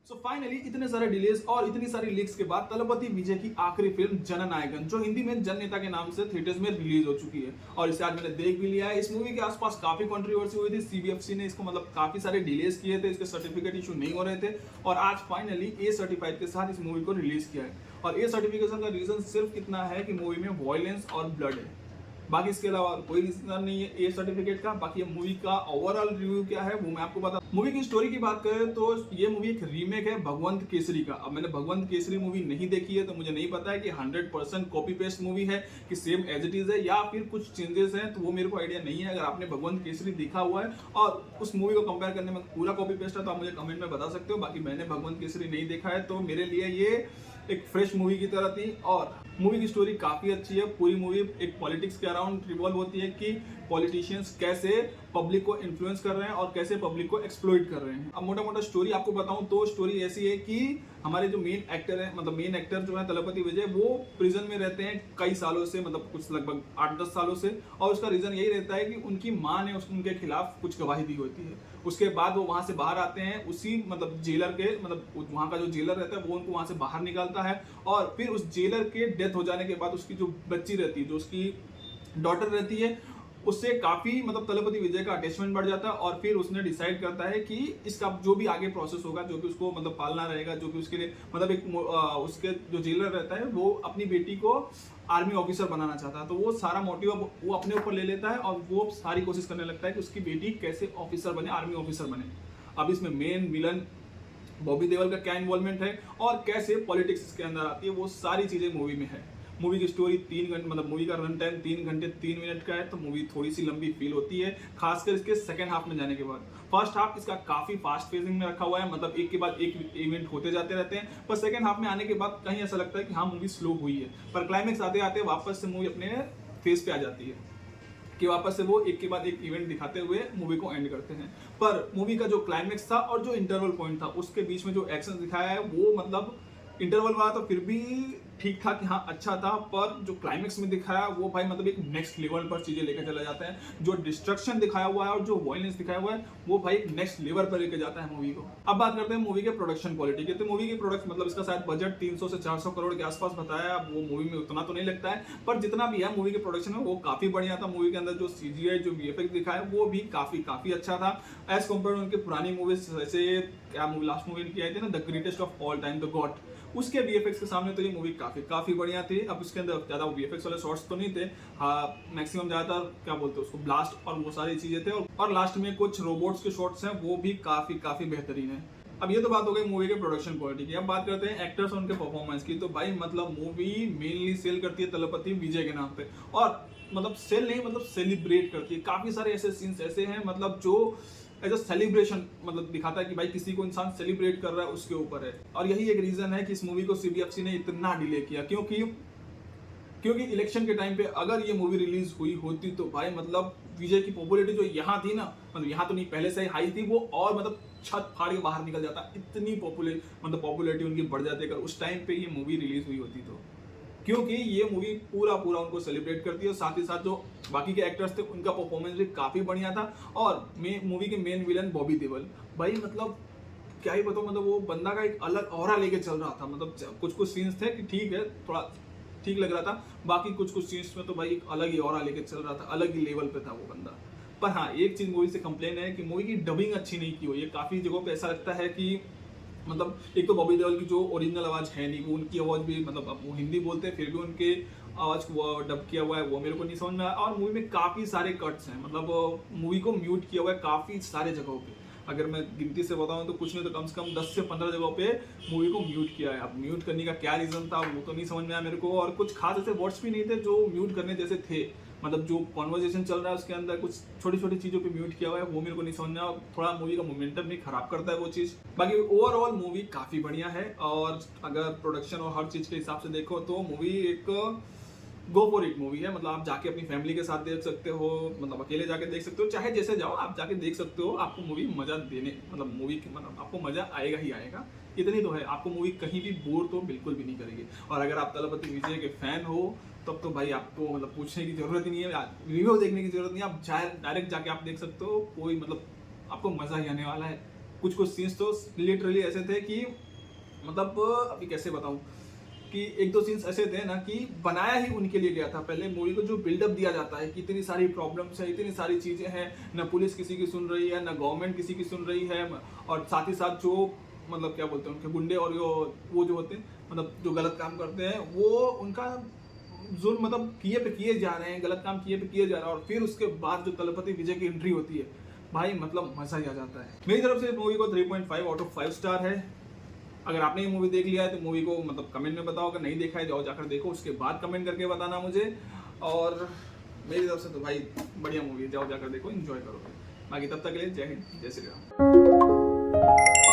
So finally इतने सारे delays और इतनी सारी लीक्स के बाद तलपति विजय की आखिरी फिल्म जननायकन, जो हिंदी में जननेता के नाम से थिएटर्स में रिलीज हो चुकी है और इसे आज मैंने देख भी लिया है। इस मूवी के आसपास काफी कंट्रोवर्सी हुई थी। सीबीएफसी ने इसको काफी सारे डिलेज किए थे, इसके सर्टिफिकेट इशू नहीं हो रहे थे और आज फाइनली ए सर्टिफाइड के साथ इस मूवी को रिलीज किया है। और ए सर्टिफिकेशन का रीजन सिर्फ इतना है कि मूवी में वायलेंस और ब्लड है, बाकी इसके अलावा कोई रीजन नहीं है ए सर्टिफिकेट का। बाकी मूवी का ओवरऑल रिव्यू क्या है वो मैं आपको बता। मूवी की स्टोरी की बात करें तो ये मूवी एक रीमेक है भगवंत केसरी का। अब मैंने भगवंत केसरी मूवी नहीं देखी है तो मुझे नहीं पता है कि 100% कॉपी पेस्ट मूवी है कि सेम एज इट इज है या फिर कुछ चेंजेस हैं, तो वो मेरे को आइडिया नहीं है। अगर आपने भगवंत केसरी देखा हुआ है और उस मूवी को कंपेयर करने में पूरा कॉपी पेस्ट है तो आप मुझे कमेंट में बता सकते हो। बाकी मैंने भगवंत केसरी नहीं देखा है तो मेरे लिए ये एक फ्रेश मूवी की तरह थी। और मूवी की स्टोरी काफी अच्छी है। पूरी मूवी एक पॉलिटिक्स के अराउंड रिवॉल्व होती है कि पॉलिटिशियंस कैसे पब्लिक को इन्फ्लुएंस कर रहे हैं और कैसे पब्लिक को एक्सप्लॉइट कर रहे हैं। अब मोटा मोटा स्टोरी आपको बताऊं तो स्टोरी ऐसी है कि हमारे जो मेन एक्टर है, मेन एक्टर जो है तलपति विजय, वो प्रिजन में रहते हैं कई सालों से, कुछ लगभग 8-10 सालों से। और उसका रीजन यही रहता है कि उनकी माँ ने उनके खिलाफ कुछ गवाही दी होती है। उसके बाद वो वहां से बाहर आते हैं, उसी जेलर के वहां का जो जेलर रहता है वो उनको वहां से बाहर निकालता है। और फिर उस जेलर के डेथ हो जाने के बाद उसकी जो बच्ची रहती है, जो उसकी डॉटर रहती है, उससे काफी तलपति विजय का अटैचमेंट बढ़ जाता है। और फिर उसने डिसाइड करता है कि इसका जो भी आगे प्रोसेस होगा, जो भी उसको पालना रहेगा, जो भी उसके लिए उसके जो जेलर रहता है वो अपनी बेटी को आर्मी ऑफिसर बनाना चाहता है। तो वो सारा मोटिव वो अपने ऊपर ले लेता है और वो सारी कोशिश करने लगता है कि उसकी बेटी कैसे ऑफिसर बने, आर्मी ऑफिसर बने। अब इसमें मेन विलन बॉबी देओल का क्या इन्वॉल्वमेंट है और कैसे पॉलिटिक्स इसके अंदर आती है, वो सारी चीजें मूवी में है। मूवी की स्टोरी 3 घंटे मूवी का रन टाइम 3 घंटे 3 मिनट का है, तो मूवी थोड़ी सी लंबी फील होती है, खासकर इसके सेकंड हाफ में जाने के बाद। फर्स्ट हाफ इसका काफी फास्ट फेजिंग में रखा हुआ है, एक के बाद एक इवेंट होते जाते रहते हैं। पर सेकंड हाफ में आने के बाद कहीं ऐसा लगता है कि हाँ मूवी स्लो हुई है, पर क्लाइमेक्स आते आते वापस से मूवी अपने फेस पे आ जाती है कि वापस से वो एक के बाद एक इवेंट दिखाते हुए मूवी को एंड करते हैं। पर मूवी का जो क्लाइमेक्स था और जो इंटरवल पॉइंट था उसके बीच में जो एक्शन दिखाया है वो इंटरवल वाला तो फिर भी ठीक था कि हाँ अच्छा था, पर जो क्लाइमेक्स में दिखाया वो भाई एक नेक्स्ट लेवल पर चीजें लेकर चला जाता है। जो डिस्ट्रक्शन दिखाया हुआ है और जो वायलेंस दिखाया हुआ है वो भाई एक नेक्स्ट लेवल पर लेकर जाता है मूवी को। अब बात करते हैं मूवी के प्रोडक्शन क्वालिटी की। तो मूवी की प्रोडक्ट इसका शायद बजट 300 से 400 करोड़ के आसपास बताया। वो मूवी में उतना तो नहीं लगता है, पर जितना भी है मूवी के प्रोडक्शन में वो काफी बढ़िया था। मूवी के अंदर जो सीजीआई जो वीएफएक्स दिखाया वो भी काफी अच्छा था एज कम्पेयर टू उनकी पुरानी मूवीज। जैसे क्या मूवी लास्ट मूवी इनकी आई थी ना, the greatest of all time, the God, उसके वीएफएक्स के सामने तो ये मूवी काफी बढ़िया थी। अब इसके अंदर ज्यादा वीएफएक्स वाले शॉट्स तो नहीं थे, हाँ मैक्सिमम ज्यादातर क्या बोलते हैं उसको ब्लास्ट और वो सारी चीजें थे। और लास्ट में कुछ रोबोट्स के शॉट्स हैं वो भी काफी बेहतरीन है। अब ये तो बात हो गई मूवी के प्रोडक्शन क्वालिटी की। अब बात करते हैं एक्टर्स और उनके परफॉर्मेंस की। तो भाई मूवी मेनली सेल करती है तलपति विजय के नाम पे, और सेल नहीं सेलिब्रेट करती है। काफी सारे ऐसे सीन्स ऐसे हैं जो एज अ सेलिब्रेशन दिखाता है कि भाई किसी को इंसान सेलिब्रेट कर रहा है उसके ऊपर है। और यही एक रीजन है कि इस मूवी को सीबीएफसी ने इतना डिले किया, क्योंकि इलेक्शन के टाइम पे अगर ये मूवी रिलीज हुई होती तो भाई विजय की पॉपुलैरिटी जो यहाँ थी ना, यहाँ तो नहीं पहले से ही हाई थी, वो और छत फाड़ के बाहर निकल जाता। इतनी पॉपुलैरिटी उनकी बढ़ जाती अगर उस टाइम पे ये मूवी रिलीज हुई होती तो, क्योंकि ये मूवी पूरा उनको सेलिब्रेट करती है। और साथ ही साथ जो बाकी के एक्टर्स थे उनका परफॉर्मेंस भी काफी बढ़िया था। और मूवी के मेन विलन बॉबी देओल, भाई क्या ही बताऊं, वो बंदा का एक अलग ऑरा लेके चल रहा था। कुछ सीन्स थे कि ठीक है थोड़ा ठीक लग रहा था, बाकी कुछ सीन्स में तो भाई एक अलग ही ऑरा लेके चल रहा था, अलग ही लेवल पे था वो बंदा। पर हाँ एक चीज मूवी से कंप्लेन है कि मूवी की डबिंग अच्छी नहीं की हुई है। काफी जगहों पे ऐसा लगता है कि एक तो बॉबी देओल की जो ओरिजिनल आवाज है नहीं, वो उनकी आवाज भी अब वो हिंदी बोलते हैं फिर भी उनके आवाज को डब किया हुआ है, वो मेरे को नहीं समझ में आया। और मूवी में काफी सारे कट्स हैं, मूवी को म्यूट किया हुआ है काफी सारे जगहों पे। अगर मैं गिनती से बताऊं तो कुछ नहीं तो कम से कम 10 से 15 जगहों पे मूवी को म्यूट किया है। अब म्यूट करने का क्या रीजन था वो तो नहीं समझ में आया मेरे को। और कुछ खास ऐसे वर्ड्स भी नहीं थे जो म्यूट करने जैसे थे, जो कॉन्वर्जेशन चल रहा है उसके अंदर कुछ छोटी चीजों पे म्यूट किया हुआ है, वो मेरे को नहीं समझ में आया। थोड़ा मूवी का मोमेंटम भी खराब करता है वो चीज। बाकी ओवरऑल मूवी काफी बढ़िया है। और अगर प्रोडक्शन और हर चीज के हिसाब से देखो तो मूवी एक गो फॉर इट मूवी है। आप जाके अपनी फैमिली के साथ देख सकते हो, अकेले जाके देख सकते हो, चाहे जैसे जाओ आप जाके देख सकते हो। आपको मूवी मजा देने मूवी आपको मजा आएगा ही आएगा, इतनी तो है। आपको मूवी कहीं भी बोर तो बिल्कुल भी नहीं करेगी। और अगर आप तलपति विजय के फैन हो तब तो भाई आपको पूछने की जरूरत ही नहीं है, रिव्यू देखने की जरूरत नहीं है। आप डायरेक्ट जाके आप देख सकते हो, कोई आपको मजा ही आने वाला है। कुछ कुछ सीन्स तो लिटरली ऐसे थे कि मतलब अभी कैसे बताऊं कि एक दो सीन्स ऐसे थे ना कि बनाया ही उनके लिए गया था। पहले मूवी को जो बिल्डअप दिया जाता है कि इतनी सारी प्रॉब्लम्स है, इतनी सारी चीज़ें हैं, ना पुलिस किसी की सुन रही है, ना गवर्नमेंट किसी की सुन रही है, और साथ ही साथ जो मतलब क्या बोलते हैं उनके गुंडे और वो जो होते हैं मतलब जो गलत काम करते हैं वो उनका जुल्म मतलब किए पे किए जा रहे हैं, गलत काम किए पे किए जा रहे हैं। और फिर उसके बाद जो तलपति विजय की एंट्री होती है भाई मतलब मजा ही आ जाता है। मेरी तरफ से मूवी को 3.5 आउट ऑफ 5 स्टार है। अगर आपने ये मूवी देख लिया है तो मूवी को मतलब कमेंट में बताओ, अगर नहीं देखा है जाओ जाकर देखो, उसके बाद कमेंट करके बताना मुझे। और मेरी तरफ से तो भाई बढ़िया मूवी है, जाओ जाकर देखो, एंजॉय करोगे। बाकी तब तक के लिए जय हिंद, जय श्री राम।